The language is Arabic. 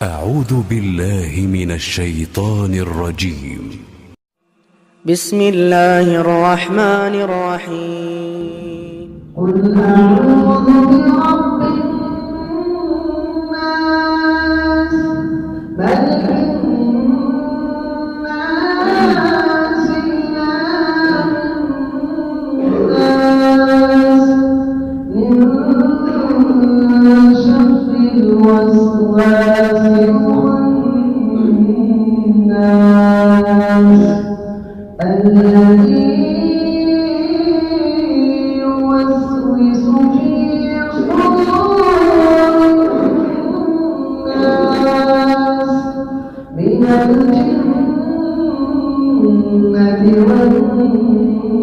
أعوذ بالله من الشيطان الرجيم. بسم الله الرحمن الرحيم. قل أعوذ برب الناس ملك الناس إله الناس من شر الوسواس الخناس الذي يوسوس في صدور الناس من الجنة والناس.